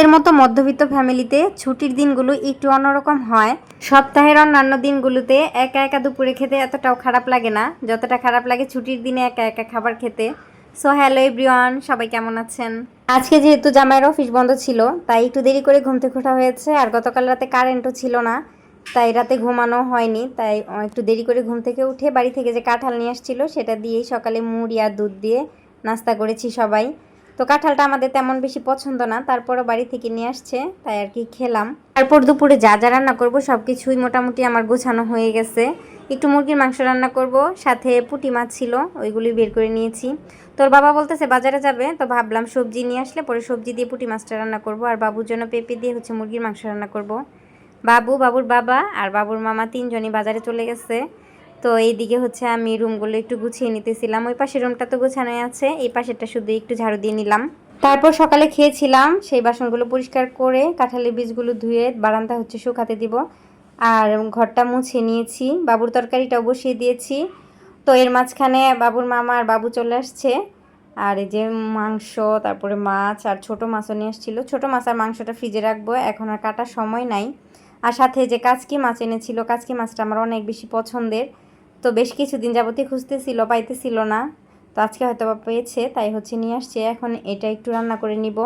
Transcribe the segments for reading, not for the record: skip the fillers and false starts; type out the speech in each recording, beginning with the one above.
আমাদের মতো মধ্যবিত্ত ফ্যামিলিতে ছুটির দিনগুলো একটু অন্যরকম হয়। সপ্তাহের অন্যান্য দিনগুলোতে একা একা দুপুরে খেতে এতটাও খারাপ লাগে না, যতটা খারাপ লাগে ছুটির দিনে একা একা খাবার খেতে। সো হ্যালো এভরিওয়ান, সবাই কেমন আছেন? আজকে যেহেতু জামাইয়ের অফিস বন্ধ ছিল, তাই একটু দেরি করে ঘুম থেকে ওঠা হয়েছে। আর গতকাল রাতে কারেন্টও ছিল না, তাই রাতে ঘুমানো হয়নি। তাই একটু দেরি করে ঘুম থেকে উঠে বাড়ি থেকে যে কাঁঠাল নিয়ে আসছিল সেটা দিয়েই সকালে মুড়ি আর দুধ দিয়ে নাস্তা করেছি সবাই। তো কাঁঠালটা আমাদের তেমন বেশি পছন্দ না, তারপরও বাড়ি থেকে নিয়ে আসছে তাই আর কি খেলাম। তারপর দুপুরে যা যা রান্না করবো সব কিছুই মোটামুটি আমার গোছানো হয়ে গেছে। একটু মুরগির মাংস রান্না করব, সাথে পুঁটি মাছ ছিল ওইগুলি বের করে নিয়েছি। তোর বাবা বলতেছে বাজারে যাবে, তো ভাবলাম সবজি নিয়ে আসলে পরে সবজি দিয়ে পুঁটি মাছটা রান্না করব, আর বাবুর জন্য পেঁপে দিয়ে মুরগির মাংস রান্না করব। বাবুর বাবা আর বাবুর মামা তিনজনই বাজারে চলে গেছে। তো এইদিকে আমি রুমগুলো একটু গুছিয়ে নিতেছিলাম। ওই পাশের রুমটা তো গোছানোই আছে, এই পাশেরটা শুধু একটু ঝাড়ু দিয়ে নিলাম। তারপর সকালে খেয়েছিলাম, সেই বাসনগুলো পরিষ্কার করে কাঁঠালের বীজগুলো ধুয়ে বারান্দা শুকাতে দিব। আর ঘরটা মুছে নিয়েছি, বাবুর তরকারিটাও বসিয়ে দিয়েছি। তো এর মাঝখানে বাবুর মামা আর বাবু চলে আসছে। আর এই যে মাংস, তারপরে মাছ আর ছোটো মাছও নিয়ে আসছিল। ছোটো মাছ আর মাংসটা ফ্রিজে রাখবো, এখন আর কাটার সময় নাই। আর সাথে যে কাচকি মাছ এনেছিল, কাচকি মাছটা আমার অনেক বেশি পছন্দের। তো বেশ কিছুদিন যাবতীয় খুঁজতেছিল, পাইতেছিল না। তো আজকে হয়তো বা পেয়েছে, তাই নিয়ে আসছে। এখন এটা একটু রান্না করে নিব।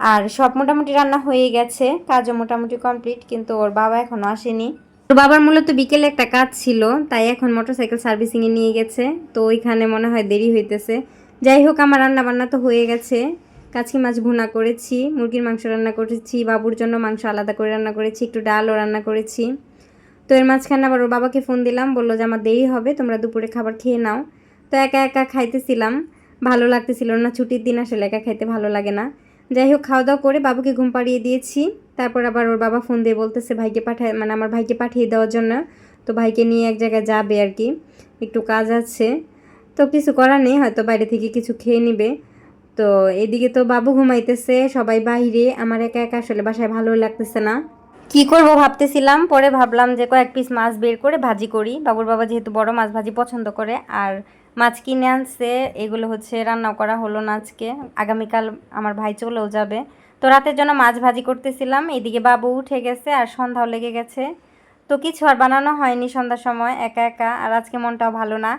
আর সব মোটামুটি রান্না হয়ে গেছে, কাজও মোটামুটি কমপ্লিট, কিন্তু ওর বাবা এখনও আসেনি। ওর বাবার মূলত বিকেলে একটা কাজ ছিল, তাই এখন মোটরসাইকেল সার্ভিসিংয়ে নিয়ে গেছে। তো ওইখানে মনে হয় দেরি হইতেছে। যাই হোক, আমার রান্না বান্না তো হয়ে গেছে। কাচকি মাছ ভুনা করেছি, মুরগির মাংস রান্না করেছি, বাবুর জন্য মাংস আলাদা করে রান্না করেছি, একটু ডালও রান্না করেছি। তো এর মাঝখানে আবার ওর বাবাকে ফোন দিলাম, বললো যে আমার দেরি হবে, তোমরা দুপুরে খাবার খেয়ে নাও। তো একা একা খাইতেছিলাম, ভালো লাগতেছিল না। ছুটির দিন আসলে একা খাইতে ভালো লাগে না। যাই হোক, খাওয়া দাওয়া করে বাবুকে ঘুম পাড়িয়ে দিয়েছি। তারপর আবার ওর বাবা ফোন দিয়ে বলতেছে ভাইকে আমার ভাইকে পাঠিয়ে দেওয়ার জন্য। তো ভাইকে নিয়ে এক জায়গায় যাবে আর কি, একটু কাজ আছে। তো কিছু করার নেই, হয়তো বাইরে থেকে কিছু খেয়ে নিবে। তো এদিকে তো বাবু ঘুমাইতেছে, সবাই বাইরে, আমার একা একা আসলে বাসায় ভালো লাগতেছে না। কি করব ভাবতেছিলাম, পরে ভাবলাম যে কয়েক পিস মাছ বের করে ভাজি করি। বাবুর বাবা যেহেতু বড় মাছ ভাজি পছন্দ করে, আর মাছ কিনে আনছে, এগুলো রান্নাও করা হলো না আজকে। আগামীকাল আমার ভাই চলেও যাবে। তো রাতের জন্য মাছ ভাজি করতেছিলাম। এদিকে বাবু উঠে গেছে আর সন্ধ্যাও লেগে গেছে। তো কিছু আর বানানো হয়নি সন্ধ্যার সময়, একা একা। আর আজকে মনটাও ভালো না,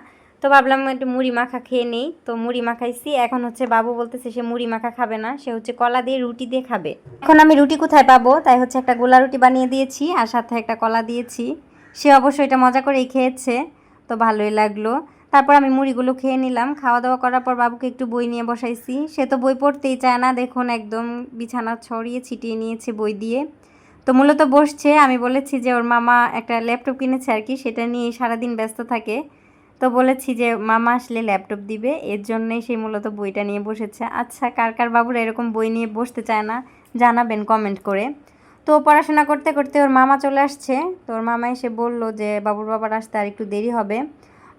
তো ভাবলাম একটু মুড়ি মাখা খেয়ে নিই। তো মুড়ি মাখাইছি। এখন বাবু বলতেছে সে মুড়ি মাখা খাবে না, সে কলা দিয়ে রুটি দিয়ে খাবে। এখন আমি রুটি কোথায় পাবো, তাই একটা গোলা রুটি বানিয়ে দিয়েছি আর সাথে একটা কলা দিয়েছি। সে অবশ্যই এটা মজা করেই খেয়েছে, তো ভালোই লাগলো। তারপর আমি মুড়িগুলো খেয়ে নিলাম। খাওয়া দাওয়া করার পর বাবুকে একটু বই নিয়ে বসাইছি। সে তো বই পড়তেই চায় না, দেখুন একদম বিছানা ছড়িয়ে ছিটিয়ে নিয়েছে বই দিয়ে। তো মূলত বসছে, আমি বলেছি যে ওর মামা একটা ল্যাপটপ কিনেছে আর কি, সেটা নিয়ে সারাদিন ব্যস্ত থাকে। তো বলেছি যে মামা আসলে ল্যাপটপ দিবে, এর জন্যই সেই মূলত বইটা নিয়ে বসেছে। আচ্ছা, কার কার বাবুরা এরকম বই নিয়ে বসতে চায় না জানাবেন কমেন্ট করে। তো পড়াশোনা করতে করতে ওর মামা চলে আসছে। তো ওর মামা এসে বললো যে বাবুর বাবার আসতে আর একটু দেরি হবে।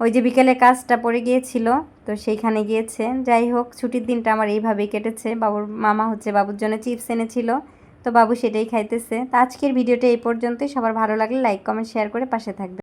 ওই যে বিকেলে কাজটা পড়ে গিয়েছিল, তো সেইখানে গিয়েছে। যাই হোক, ছুটির দিনটা আমার এইভাবেই কেটেছে। বাবুর মামা বাবুর জন্য চিপস এনেছিল, তো বাবু সেটাই খাইতেছে। তো আজকের ভিডিওটা এই পর্যন্তই। সবার ভালো লাগলে লাইক কমেন্ট শেয়ার করে পাশে থাকবে।